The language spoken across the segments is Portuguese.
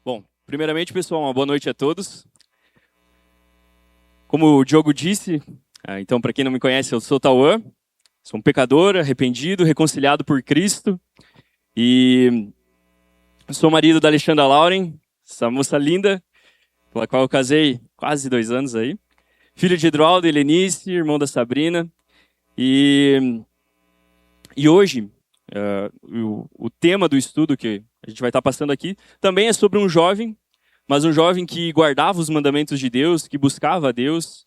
Bom, primeiramente, pessoal, uma boa noite a todos. Como o Diogo disse, então, para quem não me conhece, eu sou Tauan, sou um pecador, arrependido, reconciliado por Cristo, e sou marido da Alexandra Lauren, essa moça linda, com a qual eu casei quase 2 anos aí, filho de Edroaldo e Helenice, irmão da Sabrina, e hoje, o tema do estudo que a gente vai estar passando aqui também é sobre um jovem, mas um jovem que guardava os mandamentos de Deus, que buscava a Deus,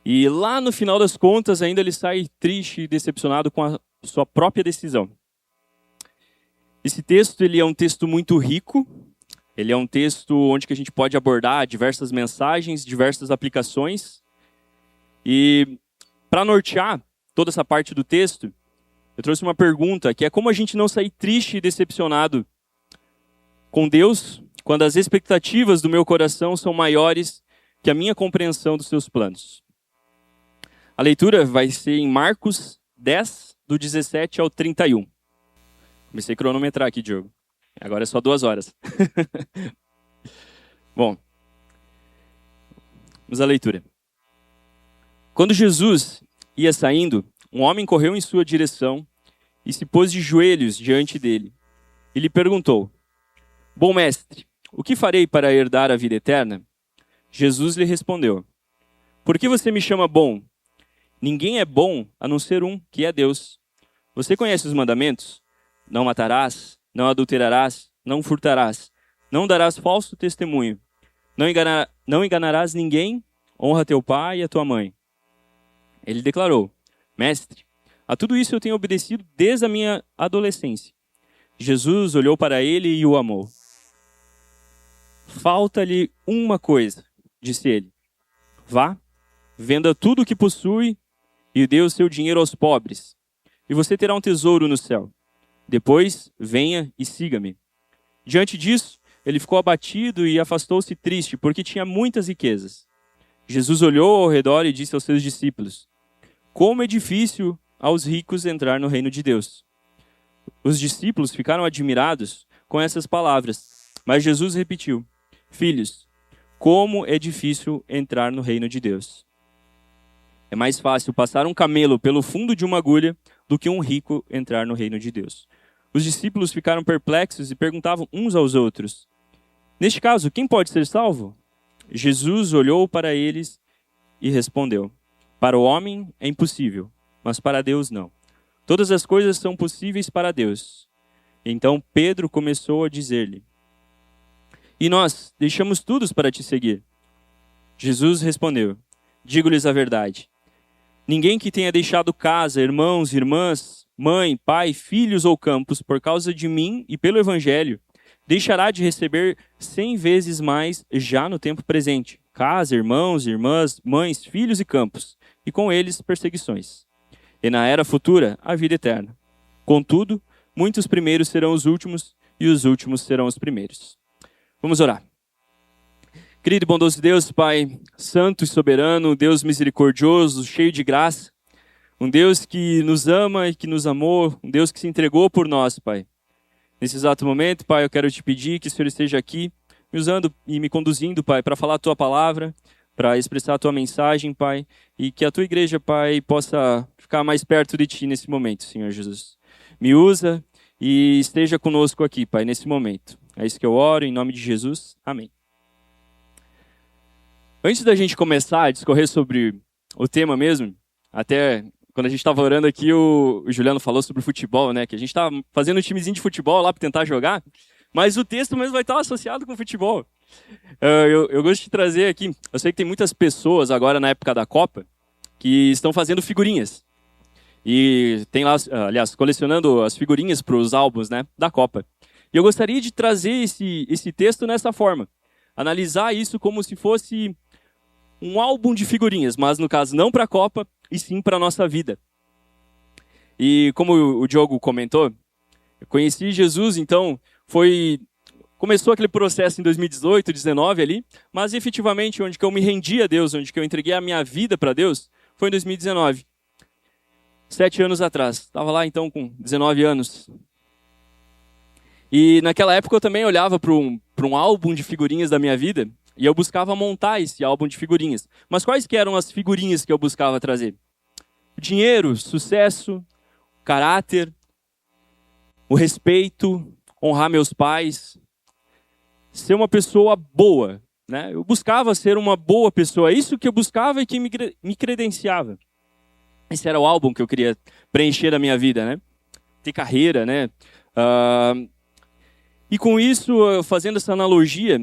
e lá no final das contas ainda ele sai triste e decepcionado com a sua própria decisão. Esse texto ele é um texto muito rico, ele é um texto onde que a gente pode abordar diversas mensagens, diversas aplicações, e para nortear toda essa parte do texto, eu trouxe uma pergunta, que é como a gente não sair triste e decepcionado com Deus, quando as expectativas do meu coração são maiores que a minha compreensão dos seus planos. A leitura vai ser em Marcos 10, do 17 ao 31. Comecei a cronometrar aqui, Diogo. Agora é só 2 horas. Bom, vamos à leitura. Quando Jesus ia saindo, um homem correu em sua direção e se pôs de joelhos diante dele. E lhe perguntou: Bom mestre, o que farei para herdar a vida eterna? Jesus lhe respondeu: Por que você me chama bom? Ninguém é bom a não ser um, que é Deus. Você conhece os mandamentos? Não matarás, não adulterarás, não furtarás, não darás falso testemunho, não enganarás ninguém, honra teu pai e a tua mãe. Ele declarou: Mestre, a tudo isso eu tenho obedecido desde a minha adolescência. Jesus olhou para ele e o amou. Falta-lhe uma coisa, disse ele. Vá, venda tudo o que possui e dê o seu dinheiro aos pobres, e você terá um tesouro no céu. Depois, venha e siga-me. Diante disso, ele ficou abatido e afastou-se triste, porque tinha muitas riquezas. Jesus olhou ao redor e disse aos seus discípulos: Como é difícil aos ricos entrar no reino de Deus. Os discípulos ficaram admirados com essas palavras, mas Jesus repetiu: Filhos, como é difícil entrar no reino de Deus. É mais fácil passar um camelo pelo fundo de uma agulha do que um rico entrar no reino de Deus. Os discípulos ficaram perplexos e perguntavam uns aos outros: Neste caso, quem pode ser salvo? Jesus olhou para eles e respondeu: Para o homem é impossível, mas para Deus não. Todas as coisas são possíveis para Deus. Então Pedro começou a dizer-lhe: E nós deixamos tudo para te seguir. Jesus respondeu: Digo-lhes a verdade. Ninguém que tenha deixado casa, irmãos, irmãs, mãe, pai, filhos ou campos por causa de mim e pelo Evangelho, deixará de receber 100 vezes mais já no tempo presente. Casa, irmãos, irmãs, mães, filhos e campos, e com eles perseguições. E na era futura, a vida eterna. Contudo, muitos primeiros serão os últimos, e os últimos serão os primeiros. Vamos orar. Querido e bondoso Deus, Pai, santo e soberano, Deus misericordioso, cheio de graça, um Deus que nos ama e que nos amou, um Deus que se entregou por nós, Pai. Nesse exato momento, Pai, eu quero te pedir que o Senhor esteja aqui, me usando e me conduzindo, Pai, para falar a Tua palavra, para expressar a Tua mensagem, Pai, e que a Tua igreja, Pai, possa ficar mais perto de Ti nesse momento, Senhor Jesus. Me usa e esteja conosco aqui, Pai, nesse momento. É isso que eu oro, em nome de Jesus. Amém. Antes da gente começar a discorrer sobre o tema mesmo, até quando a gente estava orando aqui, o Juliano falou sobre futebol, né? Que a gente estava fazendo um timezinho de futebol lá para tentar jogar, mas o texto mesmo vai estar associado com futebol. Eu gosto de trazer aqui, eu sei que tem muitas pessoas agora na época da Copa que estão fazendo figurinhas. E tem lá, aliás, colecionando as figurinhas para os álbuns, né, da Copa. E eu gostaria de trazer esse texto nessa forma. Analisar isso como se fosse um álbum de figurinhas, mas no caso não para a Copa, e sim para a nossa vida. E como o Diogo comentou, eu conheci Jesus, então começou aquele processo em 2018, 2019 ali, mas efetivamente onde que eu me rendi a Deus, onde que eu entreguei a minha vida para Deus, foi em 2019. 7 anos atrás. Estava lá então com 19 anos. E naquela época eu também olhava para para um álbum de figurinhas da minha vida e eu buscava montar esse álbum de figurinhas. Mas quais que eram as figurinhas que eu buscava trazer? Dinheiro, sucesso, caráter, o respeito, honrar meus pais, ser uma pessoa boa, né? Eu buscava ser uma boa pessoa, isso que eu buscava e que me credenciava. Esse era o álbum que eu queria preencher a minha vida, né? Ter carreira, né? E com isso, fazendo essa analogia,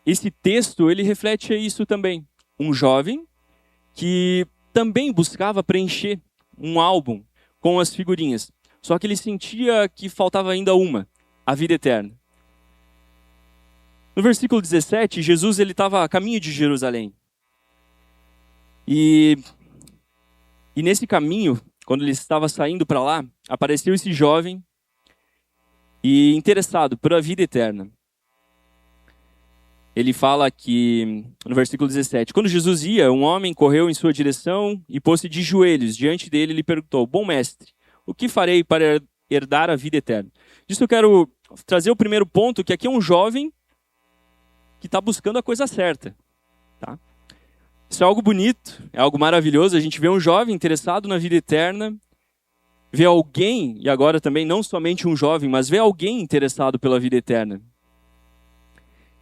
esse texto, ele reflete isso também. Um jovem que também buscava preencher um álbum com as figurinhas. Só que ele sentia que faltava ainda uma, a vida eterna. No versículo 17, Jesus estava a caminho de Jerusalém. E nesse caminho, quando ele estava saindo para lá, apareceu esse jovem e interessado pela vida eterna. Ele fala que, no versículo 17, quando Jesus ia, um homem correu em sua direção e pôs-se de joelhos diante dele e lhe perguntou: bom mestre, o que farei para herdar a vida eterna? Disso eu quero trazer o primeiro ponto, que aqui é um jovem que está buscando a coisa certa. Tá? Isso é algo bonito, é algo maravilhoso. A gente vê um jovem interessado na vida eterna, vê alguém, e agora também não somente um jovem, mas vê alguém interessado pela vida eterna.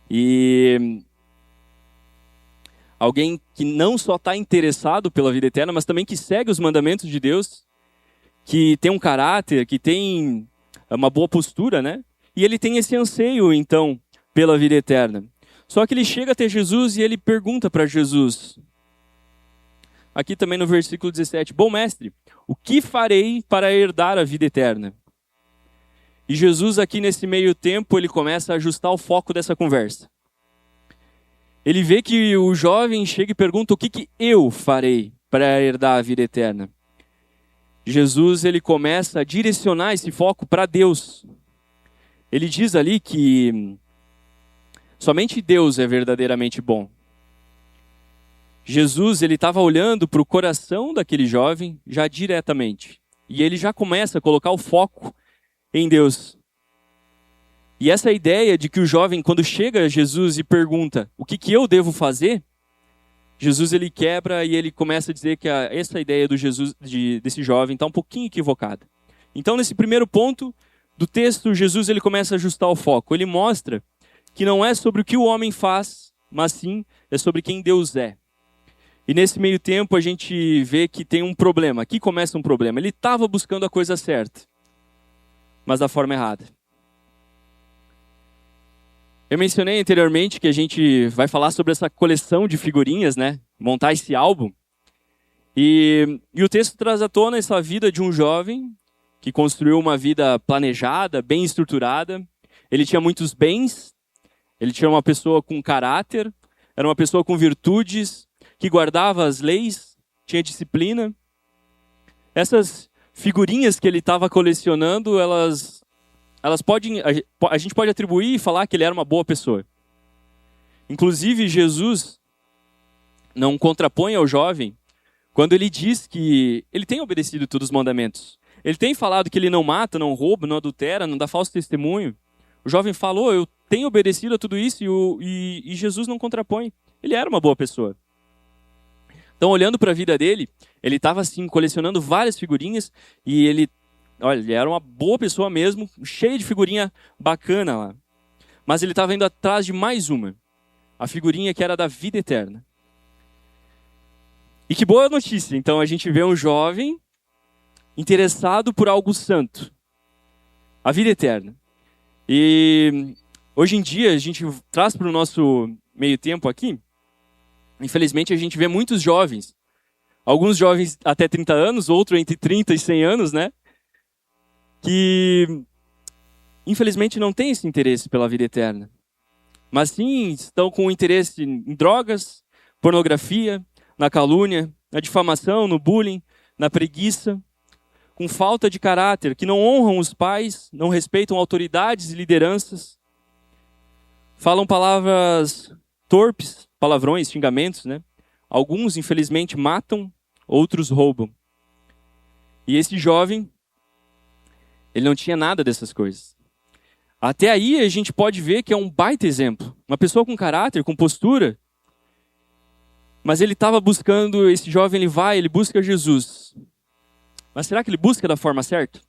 E alguém que não só está interessado pela vida eterna, mas também que segue os mandamentos de Deus, que tem um caráter, que tem uma boa postura, né? E ele tem esse anseio, então, pela vida eterna. Só que ele chega até Jesus e ele pergunta para Jesus, aqui também no versículo 17, bom mestre, o que farei para herdar a vida eterna? E Jesus aqui nesse meio tempo, ele começa a ajustar o foco dessa conversa. Ele vê que o jovem chega e pergunta, o que eu farei para herdar a vida eterna? Jesus, ele começa a direcionar esse foco para Deus. Ele diz ali que somente Deus é verdadeiramente bom. Jesus, ele estava olhando para o coração daquele jovem já diretamente. E ele já começa a colocar o foco em Deus. E essa ideia de que o jovem, quando chega a Jesus e pergunta o que eu devo fazer, Jesus ele quebra e ele começa a dizer que essa ideia desse jovem está um pouquinho equivocada. Então, nesse primeiro ponto do texto, Jesus ele começa a ajustar o foco. Ele mostra que não é sobre o que o homem faz, mas sim é sobre quem Deus é. E nesse meio tempo a gente vê que tem um problema. Aqui começa um problema. Ele estava buscando a coisa certa, mas da forma errada. Eu mencionei anteriormente que a gente vai falar sobre essa coleção de figurinhas, né? Montar esse álbum. E o texto traz à tona essa vida de um jovem que construiu uma vida planejada, bem estruturada. Ele tinha muitos bens, ele tinha uma pessoa com caráter, era uma pessoa com virtudes, que guardava as leis, tinha disciplina. Essas figurinhas que ele estava colecionando, elas podem, a gente pode atribuir e falar que ele era uma boa pessoa. Inclusive, Jesus não contrapõe ao jovem quando ele diz que ele tem obedecido todos os mandamentos. Ele tem falado que ele não mata, não rouba, não adultera, não dá falso testemunho. O jovem falou, eu tenho obedecido a tudo isso e Jesus não contrapõe. Ele era uma boa pessoa. Então, olhando para a vida dele, ele estava assim, colecionando várias figurinhas e ele era uma boa pessoa mesmo, cheia de figurinha bacana lá. Mas ele estava indo atrás de mais uma. A figurinha que era da vida eterna. E que boa notícia. Então a gente vê um jovem interessado por algo santo. A vida eterna. E hoje em dia a gente traz para o nosso meio tempo aqui. Infelizmente a gente vê muitos jovens. Alguns jovens até 30 anos, outros entre 30 e 100 anos, né? Que infelizmente não têm esse interesse pela vida eterna. Mas sim estão com interesse em drogas, pornografia, na calúnia, na difamação, no bullying, na preguiça, com falta de caráter, que não honram os pais, não respeitam autoridades e lideranças, falam palavras torpes, palavrões, xingamentos, né? Alguns, infelizmente, matam, outros roubam. E esse jovem, ele não tinha nada dessas coisas. Até aí a gente pode ver que é um baita exemplo. Uma pessoa com caráter, com postura. Mas ele estava buscando, esse jovem ele busca Jesus. Mas será que ele busca da forma certa?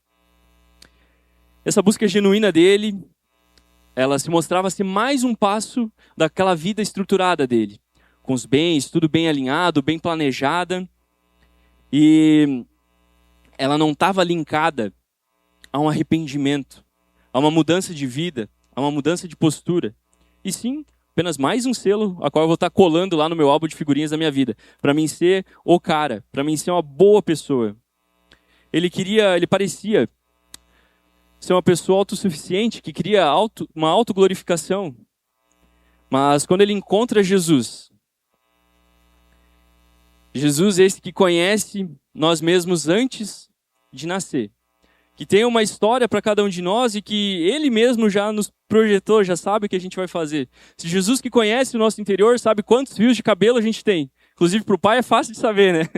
Essa busca genuína dele, ela se mostrava ser mais um passo daquela vida estruturada dele. Com os bens, tudo bem alinhado, bem planejada. E ela não estava linkada a um arrependimento, a uma mudança de vida, a uma mudança de postura. E sim, apenas mais um selo a qual eu vou estar colando lá no meu álbum de figurinhas da minha vida. Para mim ser o cara, para mim ser uma boa pessoa. Ele parecia ser uma pessoa autossuficiente, que queria uma autoglorificação. Mas quando ele encontra Jesus é esse que conhece nós mesmos antes de nascer. Que tem uma história para cada um de nós e que Ele mesmo já nos projetou, já sabe o que a gente vai fazer. Se Jesus que conhece o nosso interior sabe quantos fios de cabelo a gente tem. Inclusive para o pai é fácil de saber, né?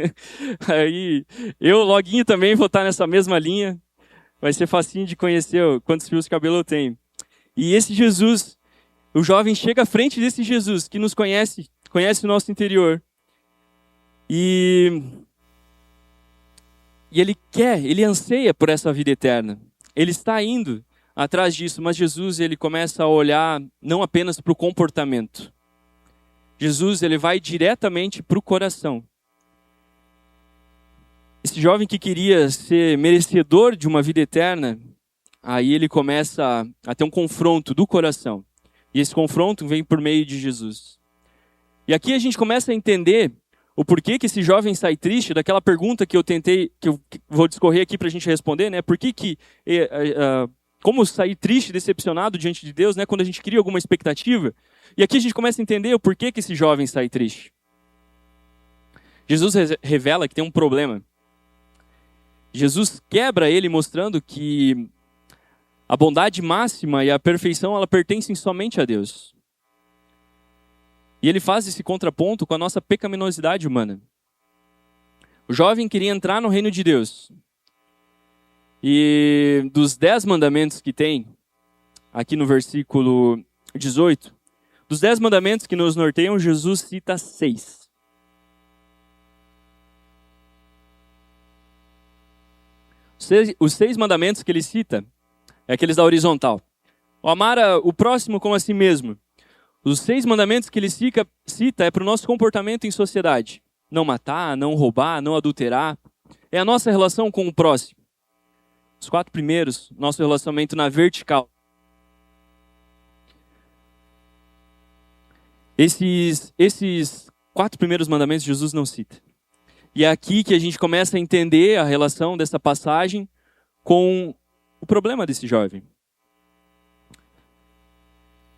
Aí eu, loguinho, também vou estar nessa mesma linha. Vai ser facinho de conhecer quantos fios de cabelo eu tenho. E esse Jesus, o jovem chega à frente desse Jesus que nos conhece o nosso interior. E ele anseia por essa vida eterna. Ele está indo atrás disso, mas Jesus, ele começa a olhar não apenas para o comportamento. Jesus, ele vai diretamente para o coração. Esse jovem que queria ser merecedor de uma vida eterna, aí ele começa a ter um confronto do coração. E esse confronto vem por meio de Jesus. E aqui a gente começa a entender o porquê que esse jovem sai triste, daquela pergunta que eu vou discorrer aqui para a gente responder, né? Como sair triste, decepcionado diante de Deus, né? Quando a gente cria alguma expectativa. E aqui a gente começa a entender o porquê que esse jovem sai triste. Jesus revela que tem um problema. Jesus quebra ele mostrando que a bondade máxima e a perfeição, ela pertencem somente a Deus. E ele faz esse contraponto com a nossa pecaminosidade humana. O jovem queria entrar no reino de Deus. E dos 10 mandamentos que tem, aqui no versículo 18, dos 10 mandamentos que nos norteiam, Jesus cita 6. Os 6 mandamentos que ele cita, é aqueles da horizontal. O amar o próximo como a si mesmo. Os 6 mandamentos que ele cita é para o nosso comportamento em sociedade. Não matar, não roubar, não adulterar. É a nossa relação com o próximo. Os 4 primeiros, nosso relacionamento na vertical. Esses 4 primeiros mandamentos Jesus não cita. E é aqui que a gente começa a entender a relação dessa passagem com o problema desse jovem.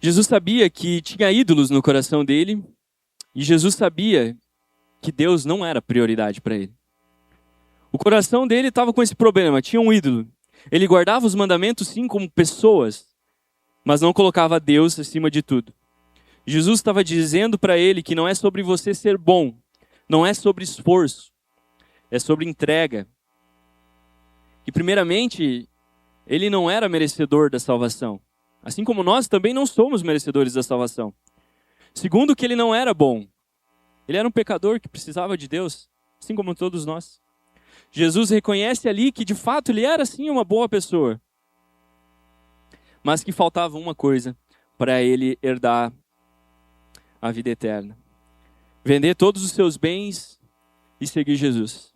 Jesus sabia que tinha ídolos no coração dele, e Jesus sabia que Deus não era prioridade para ele. O coração dele estava com esse problema, tinha um ídolo. Ele guardava os mandamentos sim como pessoas, mas não colocava Deus acima de tudo. Jesus estava dizendo para ele que não é sobre você ser bom, não é sobre esforço, é sobre entrega. Que primeiramente, ele não era merecedor da salvação. Assim como nós também não somos merecedores da salvação. Segundo, que ele não era bom. Ele era um pecador que precisava de Deus, assim como todos nós. Jesus reconhece ali que de fato ele era sim uma boa pessoa. Mas que faltava uma coisa para ele herdar a vida eterna. Vender todos os seus bens e seguir Jesus.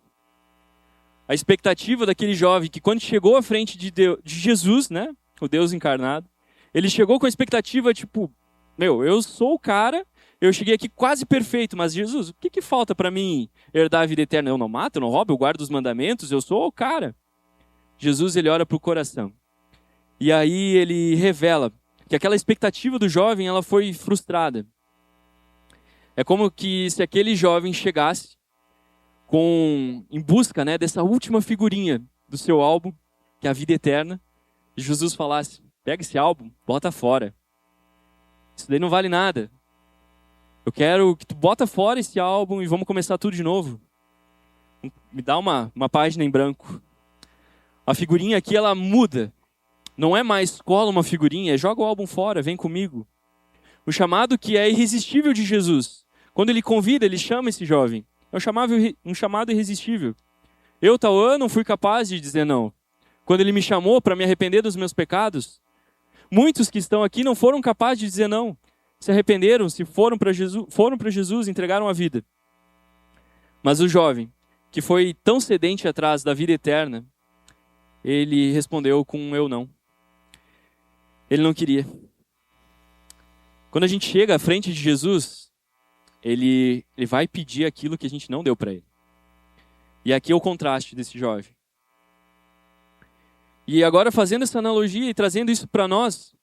A expectativa daquele jovem que quando chegou à frente de Jesus, né, o Deus encarnado, ele chegou com a expectativa, tipo, eu sou o cara, eu cheguei aqui quase perfeito, mas Jesus, o que falta para mim herdar a vida eterna? Eu não mato, eu não roubo, eu guardo os mandamentos, eu sou o cara. Jesus, ele olha para o coração. E aí ele revela que aquela expectativa do jovem, ela foi frustrada. É como que se aquele jovem chegasse em busca, né, dessa última figurinha do seu álbum, que é a vida eterna, e Jesus falasse, pega esse álbum, bota fora. Isso daí não vale nada. Eu quero que tu bota fora esse álbum e vamos começar tudo de novo. Me dá uma página em branco. A figurinha aqui, ela muda. Não é mais cola uma figurinha, é joga o álbum fora, vem comigo. O chamado que é irresistível de Jesus. Quando ele convida, ele chama esse jovem. É um chamado irresistível. Eu, Tauan, não fui capaz de dizer não. Quando ele me chamou para me arrepender dos meus pecados, muitos que estão aqui não foram capazes de dizer não. Se arrependeram, se foram para Jesus, entregaram a vida. Mas o jovem, que foi tão sedente atrás da vida eterna, ele respondeu com um eu não. Ele não queria. Quando a gente chega à frente de Jesus, ele vai pedir aquilo que a gente não deu para ele. E aqui é o contraste desse jovem. E agora, fazendo essa analogia e trazendo isso para nós,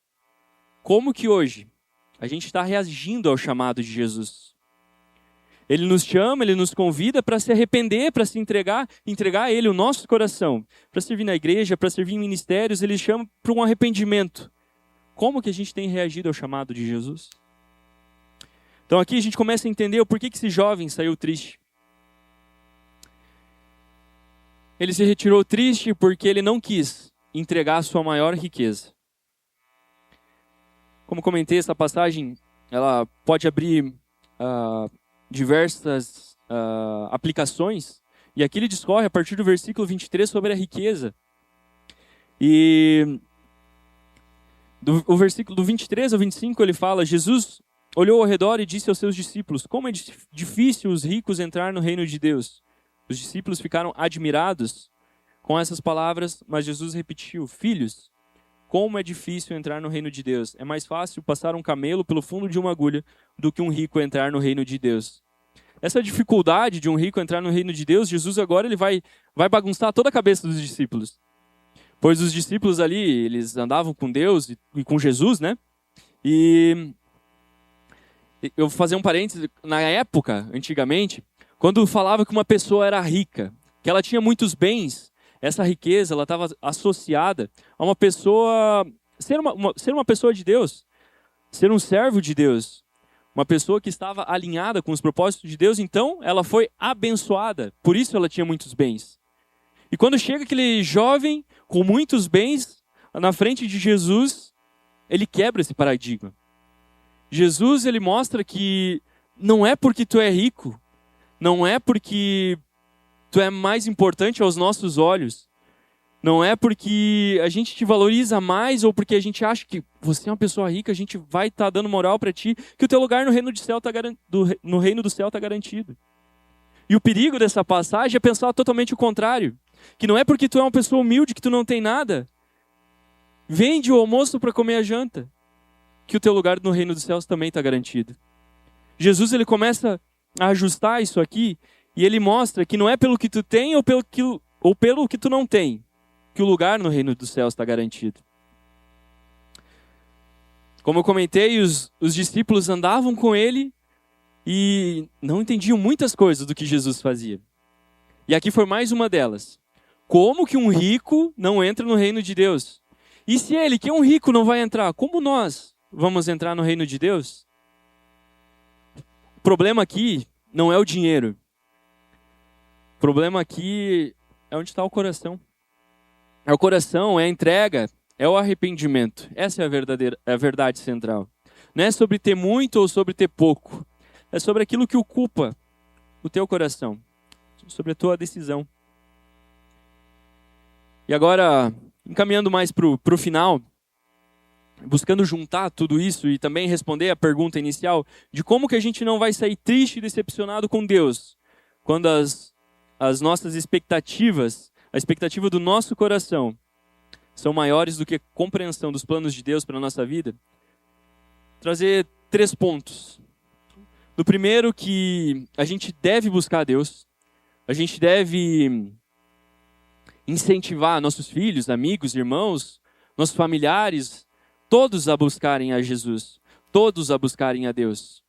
como que hoje a gente está reagindo ao chamado de Jesus? Ele nos chama, ele nos convida para se arrepender, para se entregar a ele o nosso coração, para servir na igreja, para servir em ministérios, ele chama para um arrependimento. Como que a gente tem reagido ao chamado de Jesus? Então aqui a gente começa a entender o porquê que esse jovem saiu triste. Ele se retirou triste porque ele não quis entregar a sua maior riqueza. Como comentei, essa passagem ela pode abrir diversas aplicações. E aqui ele discorre a partir do versículo 23 sobre a riqueza. E o versículo do 23 ao 25 ele fala: Jesus olhou ao redor e disse aos seus discípulos: como é difícil os ricos entrar no reino de Deus. Os discípulos ficaram admirados com essas palavras, mas Jesus repetiu: filhos, como é difícil entrar no reino de Deus. É mais fácil passar um camelo pelo fundo de uma agulha do que um rico entrar no reino de Deus. Essa dificuldade de um rico entrar no reino de Deus, Jesus agora ele vai bagunçar toda a cabeça dos discípulos. Pois os discípulos ali, eles andavam com Deus e com Jesus, né? E eu vou fazer um parênteses. Na época, antigamente, quando falava que uma pessoa era rica, que ela tinha muitos bens, essa riqueza ela estava associada a uma pessoa, ser uma pessoa de Deus, ser um servo de Deus, uma pessoa que estava alinhada com os propósitos de Deus, então ela foi abençoada, por isso ela tinha muitos bens. E quando chega aquele jovem com muitos bens na frente de Jesus, ele quebra esse paradigma. Jesus ele mostra que não é porque tu é rico, não é porque tu é mais importante aos nossos olhos, não é porque a gente te valoriza mais ou porque a gente acha que você é uma pessoa rica, a gente vai estar dando moral para ti, que o teu lugar no reino do céu está garantido. E o perigo dessa passagem é pensar totalmente o contrário, que não é porque tu é uma pessoa humilde que tu não tem nada, vende o almoço para comer a janta, que o teu lugar no reino dos céus também está garantido. Jesus ele começa a ajustar isso aqui e ele mostra que não é pelo que tu tem ou pelo que tu não tem que o lugar no reino dos céus está garantido. Como eu comentei, os discípulos andavam com ele e não entendiam muitas coisas do que Jesus fazia. E aqui foi mais uma delas. Como que um rico não entra no reino de Deus? E se ele, que é um rico, não vai entrar, como nós vamos entrar no reino de Deus? O problema aqui não é o dinheiro. O problema aqui é onde está o coração. É o coração, é a entrega, é o arrependimento. Essa é a verdade central. Não é sobre ter muito ou sobre ter pouco. É sobre aquilo que ocupa o teu coração. Sobre a tua decisão. E agora, encaminhando mais para o final, buscando juntar tudo isso e também responder a pergunta inicial de como que a gente não vai sair triste e decepcionado com Deus quando as nossas expectativas, a expectativa do nosso coração são maiores do que a compreensão dos planos de Deus para a nossa vida. Trazer 3 pontos. No primeiro, que a gente deve buscar a Deus, a gente deve incentivar nossos filhos, amigos, irmãos, nossos familiares, todos a buscarem a Jesus, todos a buscarem a Deus.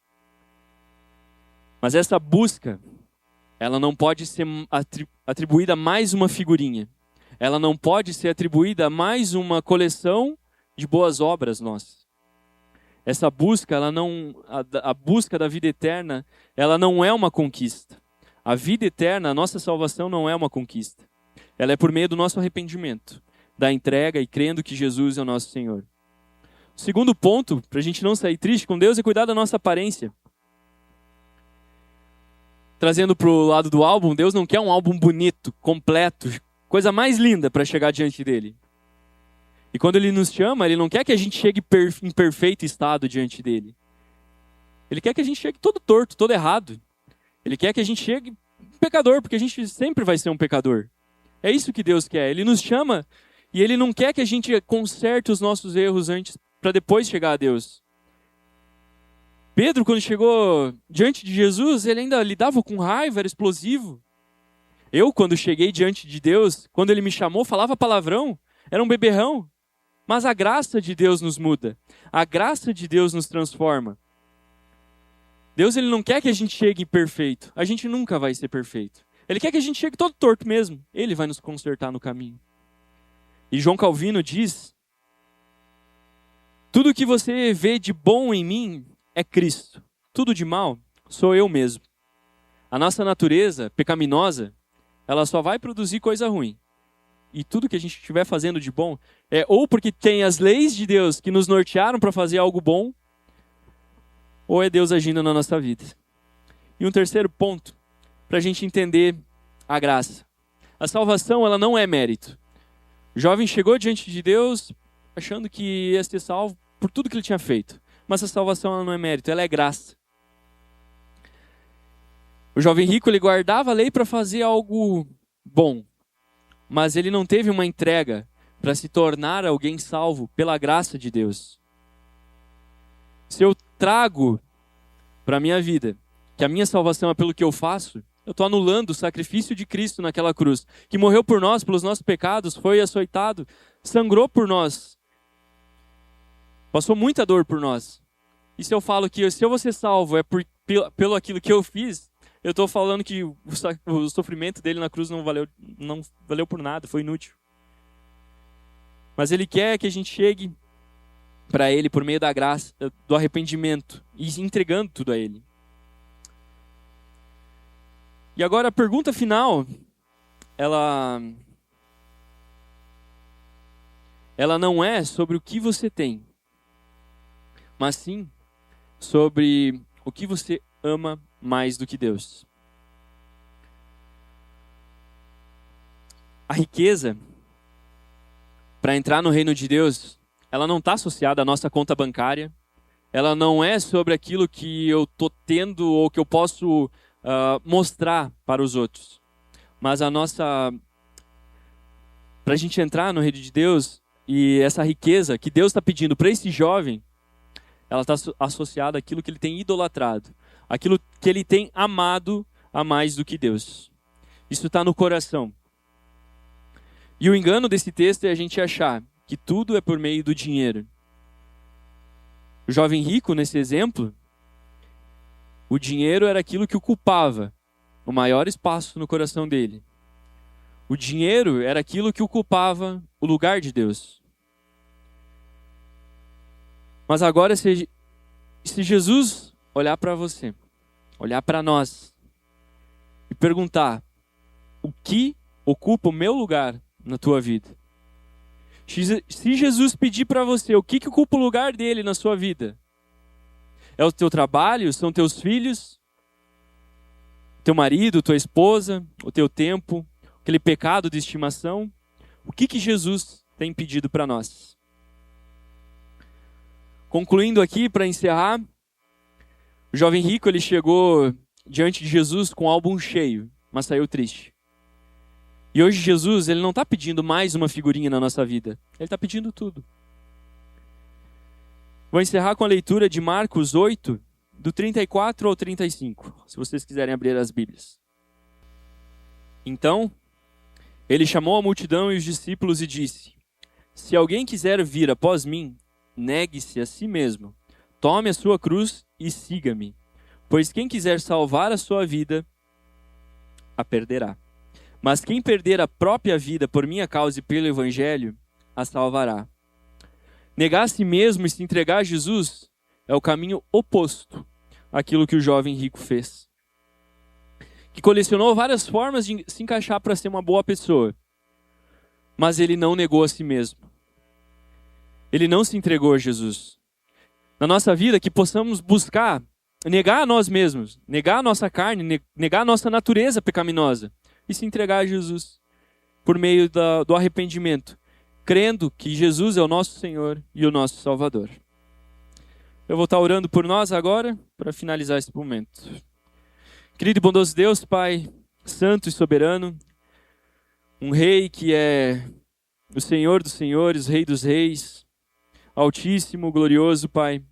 Mas essa busca, ela não pode ser atribuída a mais uma figurinha. Ela não pode ser atribuída a mais uma coleção de boas obras nossas. Essa busca, a busca da vida eterna, ela não é uma conquista. A vida eterna, a nossa salvação não é uma conquista. Ela é por meio do nosso arrependimento. da entrega e crendo que Jesus é o nosso Senhor. O segundo ponto, para a gente não sair triste com Deus, é cuidar da nossa aparência. Trazendo para o lado do álbum, Deus não quer um álbum bonito, completo, coisa mais linda para chegar diante dele. E quando Ele nos chama, Ele não quer que a gente chegue em perfeito estado diante dele. Ele quer que a gente chegue todo torto, todo errado. Ele quer que a gente chegue pecador, porque a gente sempre vai ser um pecador. É isso que Deus quer. Ele nos chama e Ele não quer que a gente conserte os nossos erros antes, para depois chegar a Deus. Pedro, quando chegou diante de Jesus, ele ainda lidava com raiva, era explosivo. Eu, quando cheguei diante de Deus, quando Ele me chamou, falava palavrão, era um beberrão. Mas a graça de Deus nos muda. A graça de Deus nos transforma. Deus, Ele não quer que a gente chegue perfeito. A gente nunca vai ser perfeito. Ele quer que a gente chegue todo torto mesmo. Ele vai nos consertar no caminho. E João Calvino diz: tudo que você vê de bom em mim é Cristo. Tudo de mal sou eu mesmo. A nossa natureza pecaminosa, ela só vai produzir coisa ruim. E tudo que a gente estiver fazendo de bom é ou porque tem as leis de Deus que nos nortearam para fazer algo bom, ou é Deus agindo na nossa vida. E um terceiro ponto, para a gente entender a graça. A salvação, ela não é mérito. O jovem chegou diante de Deus achando que ia ser salvo por tudo que ele tinha feito. Mas a salvação, ela não é mérito, ela é graça. O jovem rico, ele guardava a lei para fazer algo bom. Mas ele não teve uma entrega para se tornar alguém salvo pela graça de Deus. Se eu trago para a minha vida que a minha salvação é pelo que eu faço, eu estou anulando o sacrifício de Cristo naquela cruz, que morreu por nós, pelos nossos pecados, foi açoitado, sangrou por nós, passou muita dor por nós. E se eu falo que se eu vou ser salvo é pelo aquilo que eu fiz, eu estou falando que o sofrimento dele na cruz não valeu por nada, foi inútil. Mas Ele quer que a gente chegue para Ele por meio da graça, do arrependimento, e entregando tudo a Ele. E agora a pergunta final, ela não é sobre o que você tem, mas sim sobre o que você ama mais do que Deus. A riqueza, para entrar no reino de Deus, ela não está associada à nossa conta bancária, ela não é sobre aquilo que eu estou tendo ou que eu posso mostrar para os outros. Mas para a gente entrar no reino de Deus, e essa riqueza que Deus está pedindo para esse jovem, ela está associada àquilo que ele tem idolatrado, aquilo que ele tem amado a mais do que Deus. Isso está no coração. E o engano desse texto é a gente achar que tudo é por meio do dinheiro. O jovem rico, nesse exemplo, o dinheiro era aquilo que ocupava o maior espaço no coração dele. O dinheiro era aquilo que ocupava o lugar de Deus. Mas agora, se Jesus olhar para você, olhar para nós e perguntar: o que ocupa o meu lugar na tua vida? Se Jesus pedir para você, o que ocupa o lugar dele na sua vida? É o teu trabalho? São teus filhos? Teu marido, tua esposa? O teu tempo? Aquele pecado de estimação? O que Jesus tem pedido para nós? Concluindo aqui, para encerrar, o jovem rico, ele chegou diante de Jesus com o álbum cheio, mas saiu triste. E hoje Jesus, ele não está pedindo mais uma figurinha na nossa vida. Ele está pedindo tudo. Vou encerrar com a leitura de Marcos 8, do 34 ao 35, se vocês quiserem abrir as Bíblias. Então, ele chamou a multidão e os discípulos e disse: se alguém quiser vir após mim, negue-se a si mesmo, tome a sua cruz e siga-me. Pois quem quiser salvar a sua vida, a perderá. Mas quem perder a própria vida por minha causa e pelo Evangelho, a salvará. Negar a si mesmo e se entregar a Jesus é o caminho oposto àquilo que o jovem rico fez. Que colecionou várias formas de se encaixar para ser uma boa pessoa. mas ele não negou a si mesmo. Ele não se entregou a Jesus. Na nossa vida, que possamos buscar negar a nós mesmos, negar a nossa carne, negar a nossa natureza pecaminosa e se entregar a Jesus por meio do arrependimento, crendo que Jesus é o nosso Senhor e o nosso Salvador. Eu vou estar orando por nós agora para finalizar esse momento. Querido e bondoso Deus, Pai, santo e soberano, um Rei que é o Senhor dos Senhores, Rei dos Reis, Altíssimo, glorioso, Pai,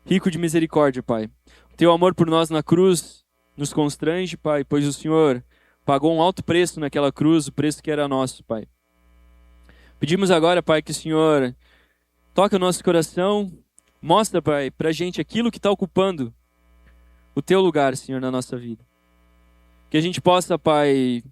rico de misericórdia, Pai. Teu amor por nós na cruz nos constrange, Pai, pois o Senhor pagou um alto preço naquela cruz, o preço que era nosso, Pai. Pedimos agora, Pai, que o Senhor toque o nosso coração, mostra, Pai, pra gente aquilo que está ocupando o Teu lugar, Senhor, na nossa vida. Que a gente possa, Pai,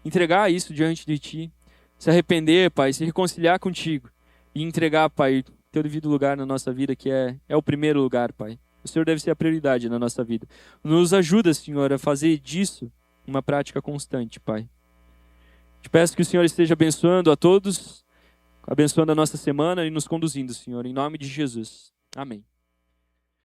entregar isso diante de Ti, se arrepender, Pai, se reconciliar contigo e entregar, Pai, Teu devido lugar na nossa vida, que é o primeiro lugar, Pai. O Senhor deve ser a prioridade na nossa vida. Nos ajuda, Senhor, a fazer disso uma prática constante, Pai. Te peço que o Senhor esteja abençoando a todos, abençoando a nossa semana e nos conduzindo, Senhor, em nome de Jesus. Amém.